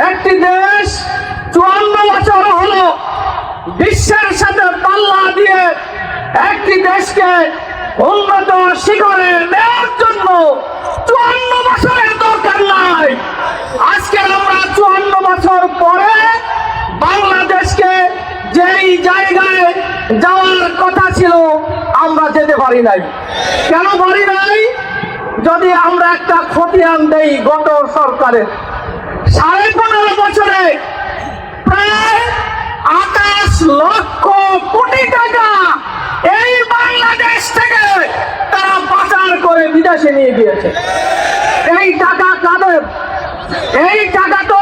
একটি দেশ 54 বছর হলো বিশ্বের সাথে পাল্লা দিয়ে একটি দেশকে উন্নত শিখরে নেওয়ার জন্য 54 বছরের দরকার নাই। আজকে আমরা 54 বছর পরে বাংলাদেশকে যেই জায়গায় যাওয়ার কথা ছিল আমরা যেতে পারি নাই। কেন পারি নাই? যদি আমরা একটা খতিয়ান দেই গত সরকারের 15.5 বছরে প্রায় 28 লক্ষ কোটি টাকা এই বাংলাদেশ থেকে তারা পাচার করে বিদেশে নিয়ে গিয়েছে। এই টাকা কাদের? এই টাকা তো